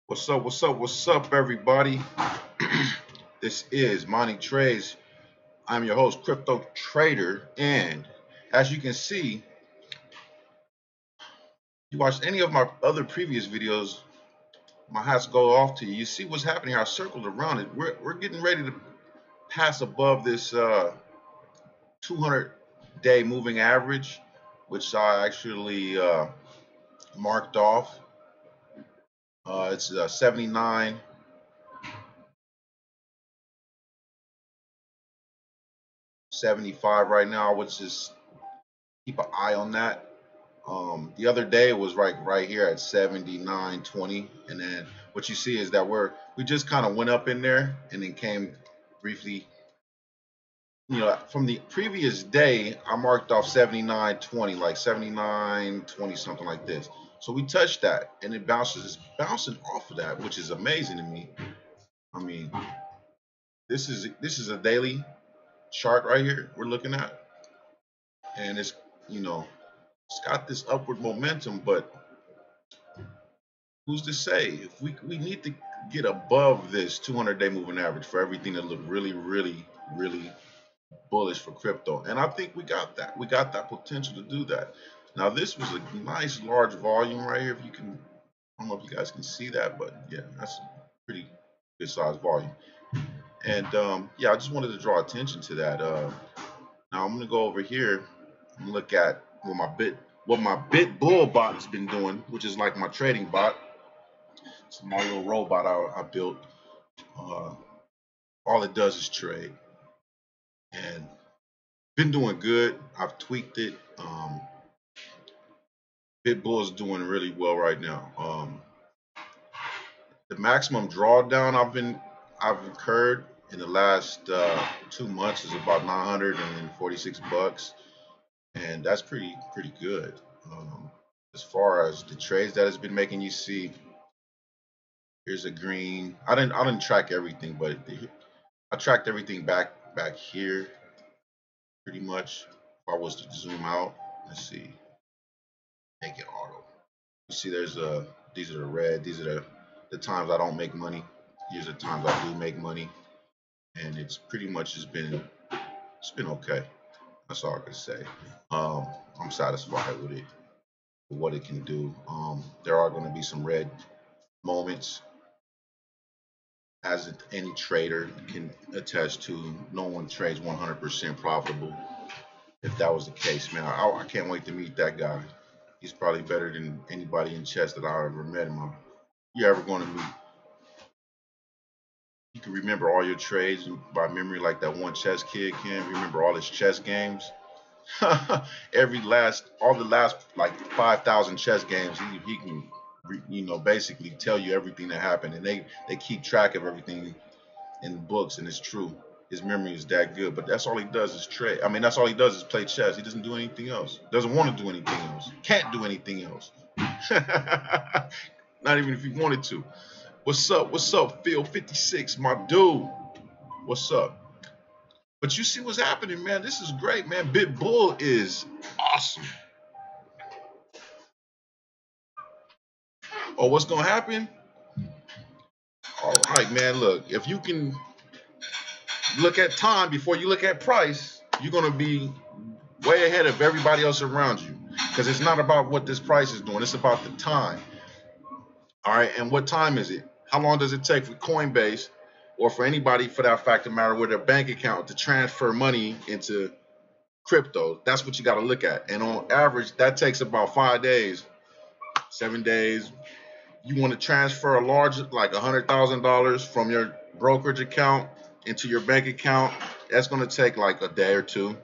What's up? What's up? What's up, everybody? This is Mining Trades. I'm your host, Crypto Trader, and as you can see, you watched any of my other previous videos, my hats go off to you. You see what's happening here. I circled around it. We're getting ready to pass above this 200-day moving average, which I actually marked off. It's 79. 75 right now, which is keep an eye on that. The other day it was right here at 79.20, and then what you see is that we just kind of went up in there and then came briefly. From the previous day, I marked off 79.20, like 79.20, something like this. So we touched that, and it's bouncing off of that, which is amazing to me. I mean, this is a daily chart right here we're looking at, and it's got this upward momentum, but who's to say if we need to get above this 200-day moving average for everything to look really, really, really bullish for crypto? And I think we got that. We got that potential to do that. Now, this was a nice large volume right here. If you can, I don't know if you guys can see that, but yeah, that's a pretty good sized volume. And yeah, I just wanted to draw attention to that. Now I'm gonna go over here and look at what my Bit Bull bot has been doing, which is like my trading bot. It's my little robot I built. All it does is trade, and been doing good. I've tweaked it. BitBull is doing really well right now. The maximum drawdown I've incurred in the last 2 months is about $946, and that's pretty good. As far as the trades that it's been making, you see, here's a green. I didn't track everything, but I tracked everything back here pretty much. If I was to zoom out, let's see, make it auto. You see, these are the red. These are the times I don't make money. These are the times I do make money, and it's pretty much it's been okay. That's all I can say. I'm satisfied with it, with what it can do. There are going to be some red moments, as any trader can attest to. No one trades 100% profitable. If that was the case, man, I can't wait to meet that guy. He's probably better than anybody in chess that I ever met. You're ever going to meet. You can remember all your trades by memory, like that one chess kid can remember all his chess games. All the last like 5,000 chess games, he can, basically tell you everything that happened, and they keep track of everything in the books, and it's true. His memory is that good, but that's all he does is trade. I mean, that's all he does is play chess. He doesn't do anything else. Doesn't want to do anything else. Can't do anything else. Not even if he wanted to. What's up? What's up, Phil 56, my dude? What's up? But you see what's happening, man. This is great, man. BitBull is awesome. Oh, what's gonna happen? All right, man. Look, if you can look at time before you look at price, you're gonna be way ahead of everybody else around you. Because it's not about what this price is doing, it's about the time. All right, and what time is it? How long does it take for Coinbase, or for anybody for that fact of matter, with their bank account to transfer money into crypto? That's what you got to look at. And on average, that takes about 5 days, 7 days. You want to transfer a large, like $100,000 from your brokerage account into your bank account, that's going to take like a day or two.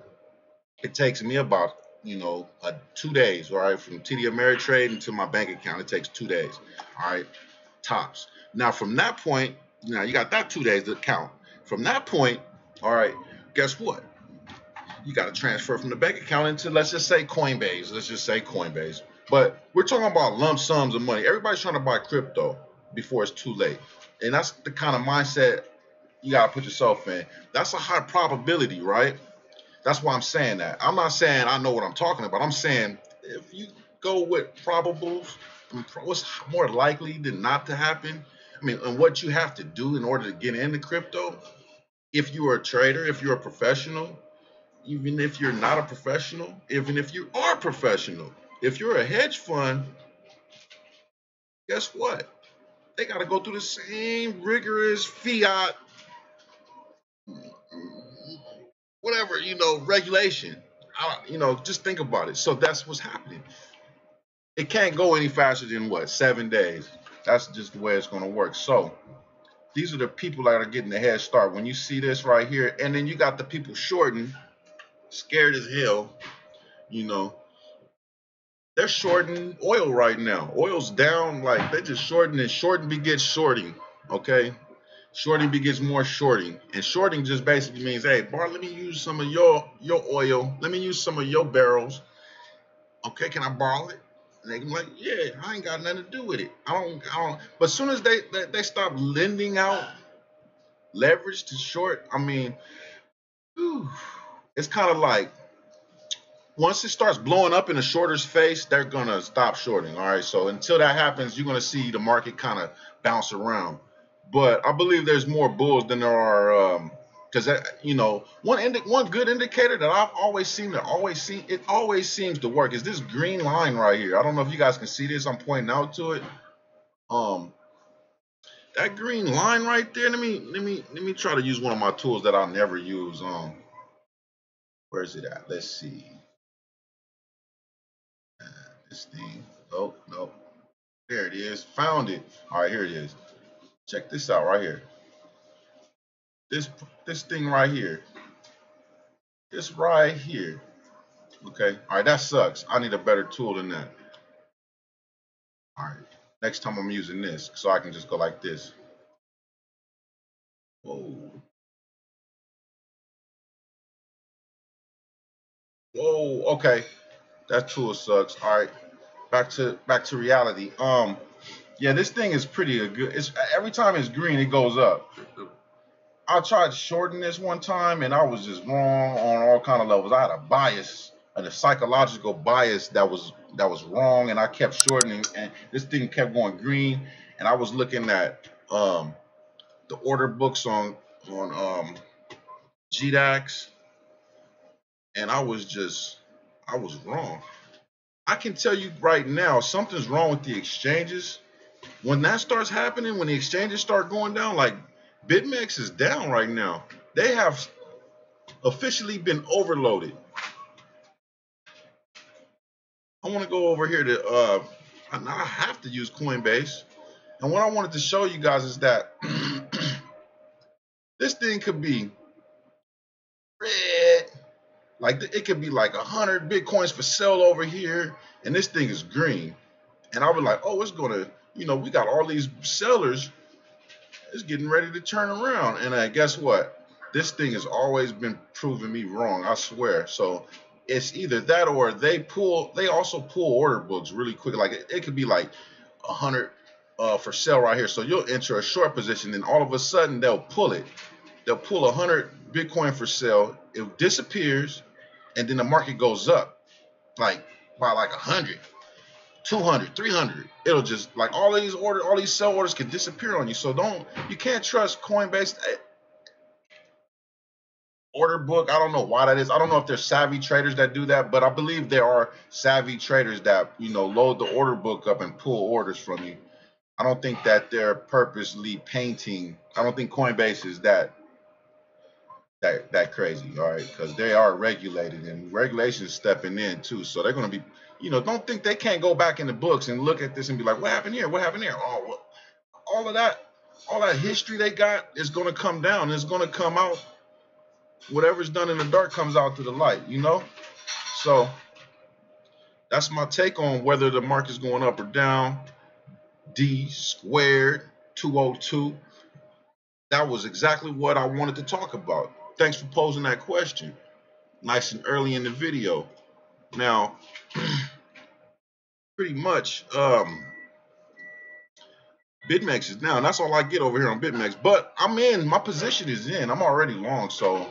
It takes me about 2 days, all right, from TD Ameritrade into my bank account. It takes 2 days, all right, tops. Now from that point, you got that 2 days to count. From that point, all right, guess what? You got to transfer from the bank account into, let's just say Coinbase. But we're talking about lump sums of money. Everybody's trying to buy crypto before it's too late, and that's the kind of mindset you got to put yourself in. That's a high probability, right? That's why I'm saying that. I'm not saying I know what I'm talking about. I'm saying if you go with probables, what's more likely than not to happen? I mean, and what you have to do in order to get into crypto, if you are a trader, if you're a professional, even if you're not a professional, even if you are a professional, if you're a hedge fund, guess what? They got to go through the same rigorous fiat, whatever, regulation. Just think about it. So that's what's happening. It can't go any faster than what, 7 days. That's just the way it's going to work. So these are the people that are getting the head start. When you see this right here, and then you got the people shorting, scared as hell, they're shorting oil right now. Oil's down, like they're just shorting, and shorting begets shorting. Okay, shorting begets more shorting, and shorting just basically means, hey, Bart, let me use some of your oil. Let me use some of your barrels. Okay, can I borrow it? And they can be like, yeah, I ain't got nothing to do with it. I don't. But as soon as they stop lending out leverage to short, I mean, whew, it's kind of like once it starts blowing up in the shorter's face, they're gonna stop shorting. All right. So until that happens, you're gonna see the market kind of bounce around. But I believe there's more bulls than there are. Because one good indicator that I've always seen it always seems to work is this green line right here. I don't know if you guys can see this. I'm pointing out to it. That green line right there. Let me try to use one of my tools that I never use. Where is it at? Let's see. This thing. Oh, no. There it is. Found it. All right, here it is. Check this out right here. This thing right here. This right here. Okay. All right, that sucks. I need a better tool than that. All right. Next time I'm using this, so I can just go like this. Whoa. Whoa. Okay. That tool sucks. All right. Back to reality. Yeah, this thing is pretty good. It's every time it's green, it goes up. I tried shorting this one time, and I was just wrong on all kind of levels. I had a bias, a psychological bias that was wrong, and I kept shortening, and this thing kept going green. And I was looking at the order books on GDAX, and I was wrong. I can tell you right now, something's wrong with the exchanges. When that starts happening, when the exchanges start going down, like BitMEX is down right now. They have officially been overloaded. I want to go over here to I have to use Coinbase. And what I wanted to show you guys is that this thing could be red. Like it could be like 100 Bitcoins for sale over here, and this thing is green. And I was like, oh, it's gonna, we got all these sellers. It's getting ready to turn around. And guess what? This thing has always been proving me wrong, I swear. So it's either that or they also pull order books really quick. Like it could be like 100 for sale right here. So you'll enter a short position, and all of a sudden they'll pull it. They'll pull 100 Bitcoin for sale. It disappears, and then the market goes up like by like 100. 200, 300. It'll just like all these sell orders can disappear on you. So you can't trust Coinbase order book. I don't know why that is. I don't know if there's savvy traders that do that, but I believe there are savvy traders that load the order book up and pull orders from you. I don't think that they're purposely painting. I don't think Coinbase is that crazy, all right? Because they are regulated, and regulations stepping in too. So they're going to be, don't think they can't go back in the books and look at this and be like, what happened here? What happened here? Oh, well, all that history they got is going to come down. It's going to come out. Whatever's done in the dark comes out to the light, So that's my take on whether the market's going up or down. D squared 202. That was exactly what I wanted to talk about. Thanks for posing that question. Nice and early in the video. Now, pretty much, BitMEX is down. That's all I get over here on BitMEX. But I'm in. My position is in. I'm already long, so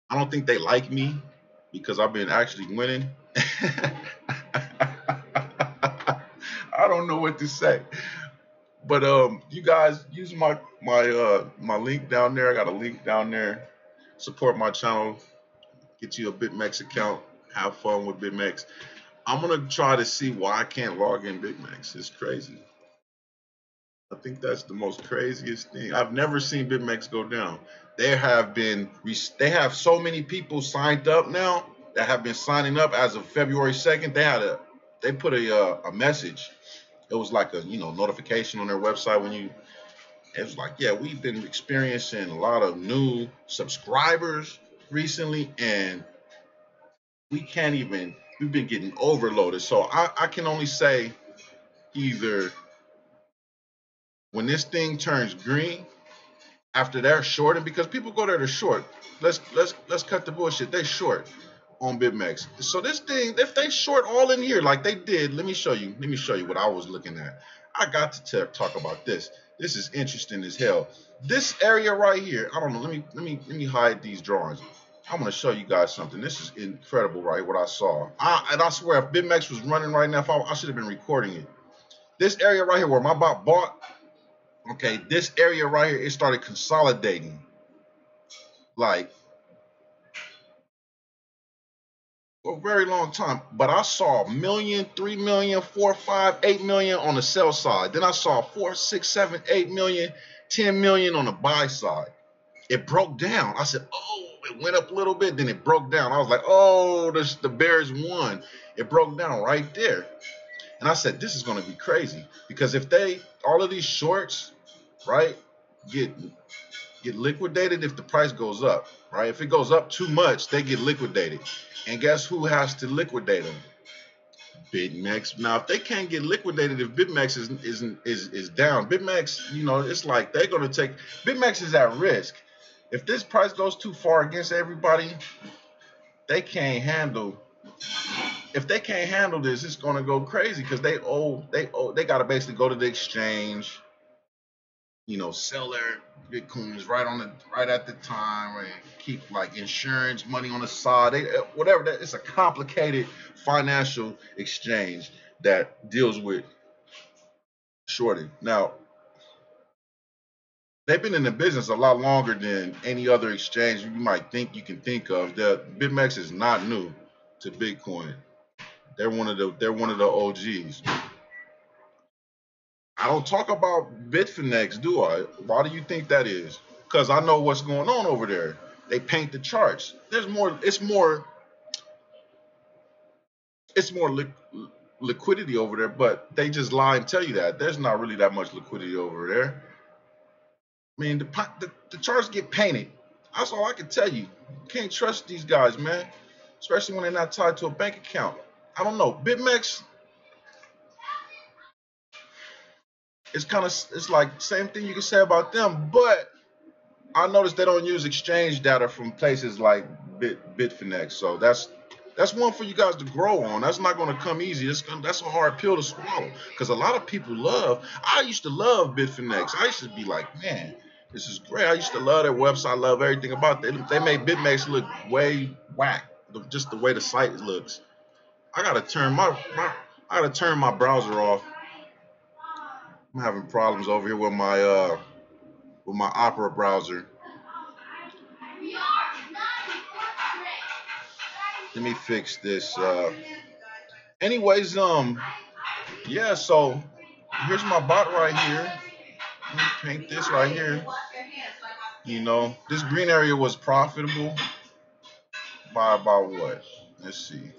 I don't think they like me because I've been actually winning. don't know what to say. But you guys use my link down there. I got a link down there. Support my channel. Get you a BitMEX account. Have fun with BitMEX. I'm gonna try to see why I can't log in BitMEX. It's crazy. I think that's the most craziest thing. I've never seen BitMEX go down. They have so many people signed up now that have been signing up as of February 2nd. They put a message. It was like a notification on their website when you. It was like, yeah, we've been experiencing a lot of new subscribers recently, and we can't even. We've been getting overloaded. So I can only say either when this thing turns green after they're shorting, because people go there to short. Let's cut the bullshit. They short on BitMEX. So this thing, if they short all in here like they did, let me show you. Let me show you what I was looking at. I got to talk about this. This is interesting as hell. This area right here. I don't know. Let me hide these drawings. I'm gonna show you guys something. This is incredible, right? What I saw. And I swear, if BitMEX was running right now, I should have been recording it. This area right here where my bot bought. Okay, this area right here, it started consolidating. Like for a very long time. But I saw 1 million, 3 million, 4, 5, 8 million on the sell side. Then I saw 4, 6, 7, 8 million, 10 million on the buy side. It broke down. I said, oh, it went up a little bit, then it broke down. I was like, oh, the Bears won. It broke down right there. And I said, this is going to be crazy. Because if all of these shorts, right, get liquidated if the price goes up, right? If it goes up too much, they get liquidated. And guess who has to liquidate them? BitMEX. Now, if they can't get liquidated, if BitMEX is down, BitMEX, it's like they're gonna take. BitMEX is at risk. If this price goes too far against everybody, they can't handle. If they can't handle this, it's gonna go crazy because they gotta basically go to the exchange, sell their bitcoins right at the time, and keep like insurance money on the side. Whatever that. It's a complicated financial exchange that deals with shorting. Now, they've been in the business a lot longer than any other exchange you might think you can think of. The BitMEX is not new to Bitcoin. They're one of the OGs. I don't talk about Bitfinex, do I? Why do you think that is? Because I know what's going on over there. They paint the charts. There's more. It's more liquidity over there, but they just lie and tell you that there's not really that much liquidity over there. I mean, the charts get painted. That's all I can tell you. Can't trust these guys, man. Especially when they're not tied to a bank account. I don't know. BitMEX. It's like same thing you can say about them, but I noticed they don't use exchange data from places like Bitfinex, so that's one for you guys to grow on. That's not going to come easy. That's a hard pill to swallow because a lot of people I used to love Bitfinex. I used to be like, man, this is great. I used to love their website. I love everything about it. They made BitMEX look way whack. Just the way the site looks. I gotta turn my browser off. I'm having problems over here with my Opera browser. Let me fix this. Anyways, yeah. So here's my bot right here. Let me paint this right here. This green area was profitable by about what? Let's see.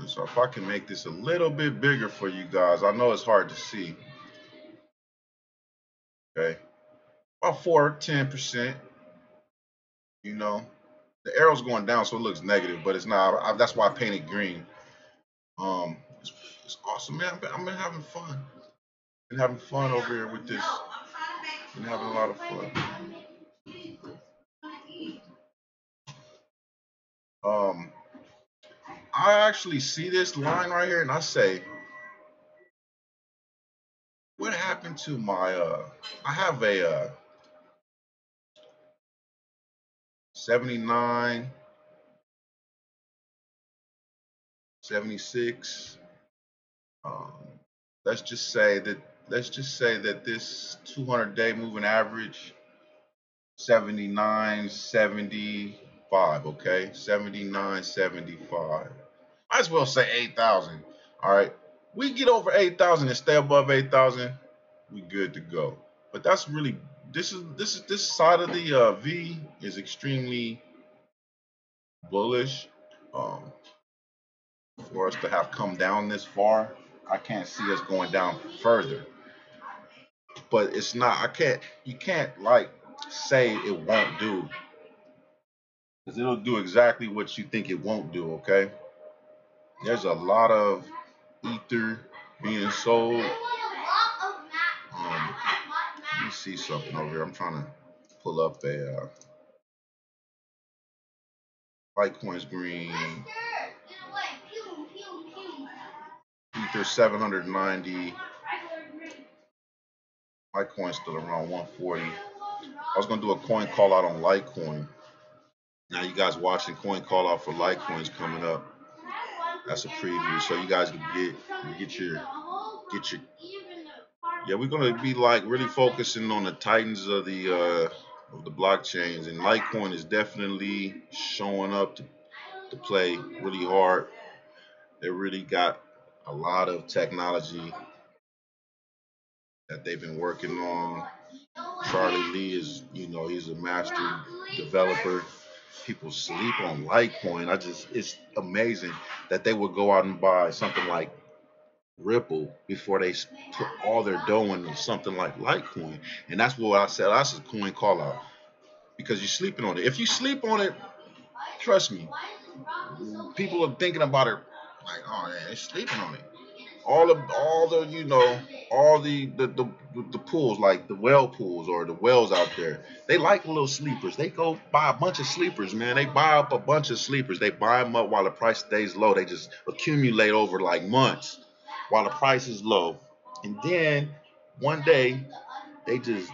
So if I can make this a little bit bigger for you guys, I know it's hard to see. Okay, about 10%. The arrow's going down, so it looks negative, but it's not. That's why I painted green. It's awesome, man. I've been having fun. Been having fun over here with this. Been having a lot of fun. Um, I actually see this line right here, and I say, what happened to my? I have a 79, 76. Um, let's just say that this 200-day moving average 79.75. Okay, 79.75. Might as well say 8,000. All right, we get over 8,000 and stay above 8,000, we good to go. But that's really this side of the V is extremely bullish. Um, for us to have come down this far, I can't see us going down further. But it's not. You can't like say it won't do, because it'll do exactly what you think it won't do. Okay. There's a lot of ether being sold. Let me see something over here. I'm trying to pull up a Litecoin's green. Ether 790. Litecoin's still around 140. I was gonna do a coin call out on Litecoin. Now you guys watching coin call out for Litecoin's coming up. That's a preview, so you guys can get your. Yeah, we're gonna be like really focusing on the titans of the blockchains, and Litecoin is definitely showing up to play really hard. They really got a lot of technology that they've been working on. Charlie Lee is, he's a master developer. People sleep on Litecoin. It's amazing that they would go out and buy something like Ripple before they put all their dough into something like Litecoin. And that's what I said. That's a coin call out, because you're sleeping on it. If you sleep on it, trust me, people are thinking about it like, oh man, they're sleeping on it. All the pools, like the whale pools or the whales out there, they like little sleepers. They go buy a bunch of sleepers, man. They buy up a bunch of sleepers. They buy them up while the price stays low. They just accumulate over like months while the price is low, and then one day they just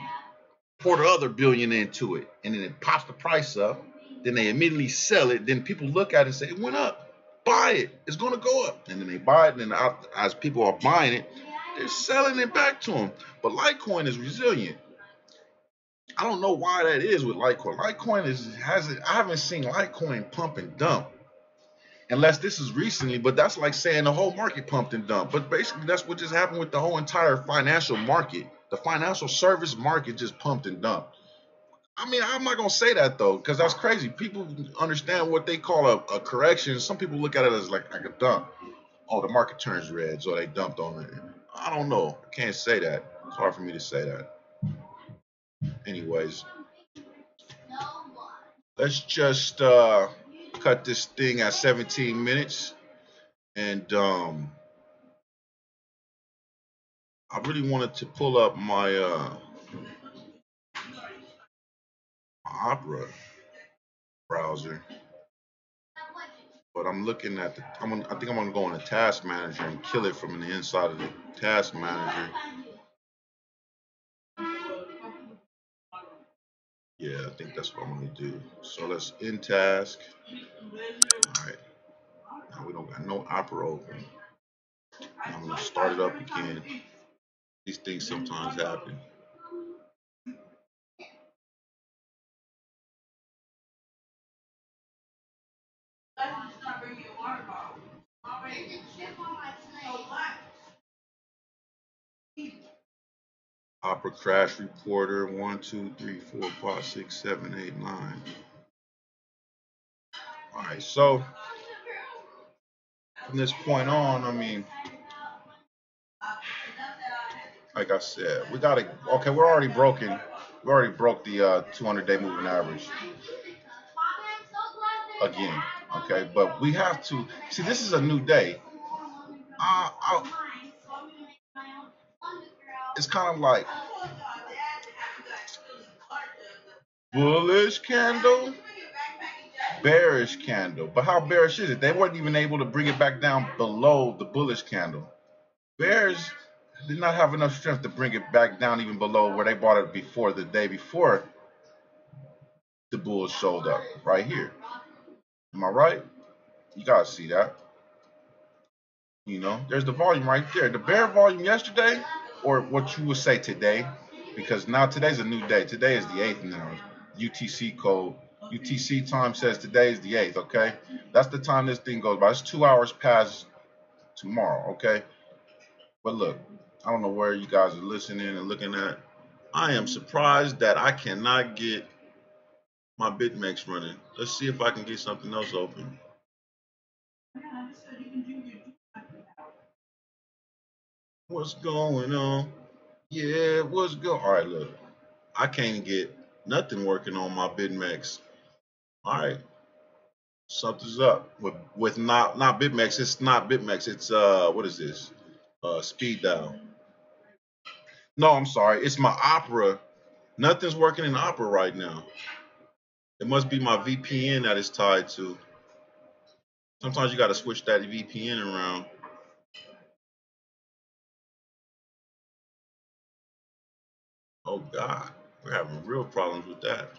pour the other billion into it, and then it pops the price up. Then they immediately sell it. Then people look at it and say, it went up. Buy it. It's going to go up. And then they buy it, and then as people are buying it, they're selling it back to them. But Litecoin is resilient. I don't know why that is with Litecoin. I haven't seen Litecoin pump and dump. Unless this is recently, but that's like saying the whole market pumped and dumped. But basically, that's what just happened with the whole entire financial market. The financial service market just pumped and dumped. I mean, I'm not gonna say that though, because that's crazy. People understand what they call a correction. Some people look at it as like a dump. Oh, the market turns red, so they dumped on it. I don't know. I can't say that. It's hard for me to say that. Anyways, let's just cut this thing at 17 minutes, and I really wanted to pull up my Opera browser, but I'm looking at I think I'm gonna go in the task manager and kill it from the inside of the task manager. Yeah, I think that's what I'm gonna do. So let's in task. All right. Now we don't got no Opera open. Now I'm gonna start it up again. These things sometimes happen. Opera crash reporter 1, 2, 3, 4, 5, 6, 7, 8, 9. All right. So from this point on, I mean, like I said, we gotta. Okay, we're already broken. We already broke the 200-day moving average again. Okay, but we have to see. This is a new day. Uh, it's kind of like bullish candle, bearish candle. But how bearish is it? They weren't even able to bring it back down below the bullish candle. Bears did not have enough strength to bring it back down even below where they bought it before, the day before the bulls showed up, right here. Am I right? You guys see that? You know, there's the volume right there. The bear volume yesterday, or what you would say today, because now today's a new day. Today is the 8th now. UTC code. UTC time says today is the 8th, okay? That's the time this thing goes by. It's 2 hours past tomorrow, okay? But look, I don't know where you guys are listening and looking at. I am surprised that I cannot get my BitMEX running. Let's see if I can get something else open. What's going on? Yeah, what's going? All right, look, I can't get nothing working on my BitMEX. All right, something's up with not BitMEX. It's not BitMEX. It's what is this? Speed dial. No, I'm sorry. It's my Opera. Nothing's working in Opera right now. It must be my VPN that it's tied to. Sometimes you got to switch that VPN around. Oh God, we're having real problems with that.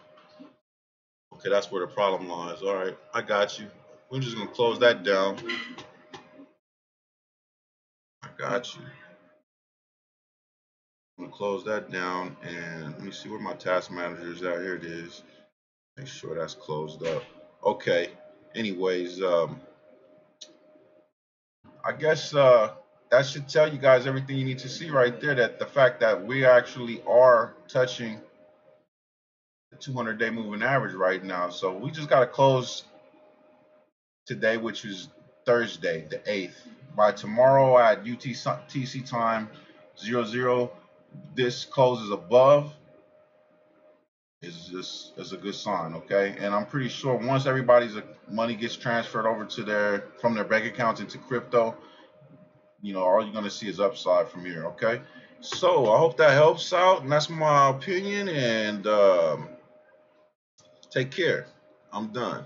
Okay, that's where the problem lies. All right, I got you. We're just gonna close that down. I got you. I'm gonna close that down and let me see where my task manager is at. Here it is. Make sure that's closed up. Okay. Anyways, I guess that should tell you guys everything you need to see right there. That the fact that we actually are touching the 200-day moving average right now. So we just got to close today, which is Thursday, the 8th. By tomorrow at UTC time 00, this closes above is a good sign, okay? And I'm pretty sure once everybody's money gets transferred over to from their bank accounts into crypto, you know, all you're gonna see is upside from here, okay? So I hope that helps out, and that's my opinion. And take care. I'm done.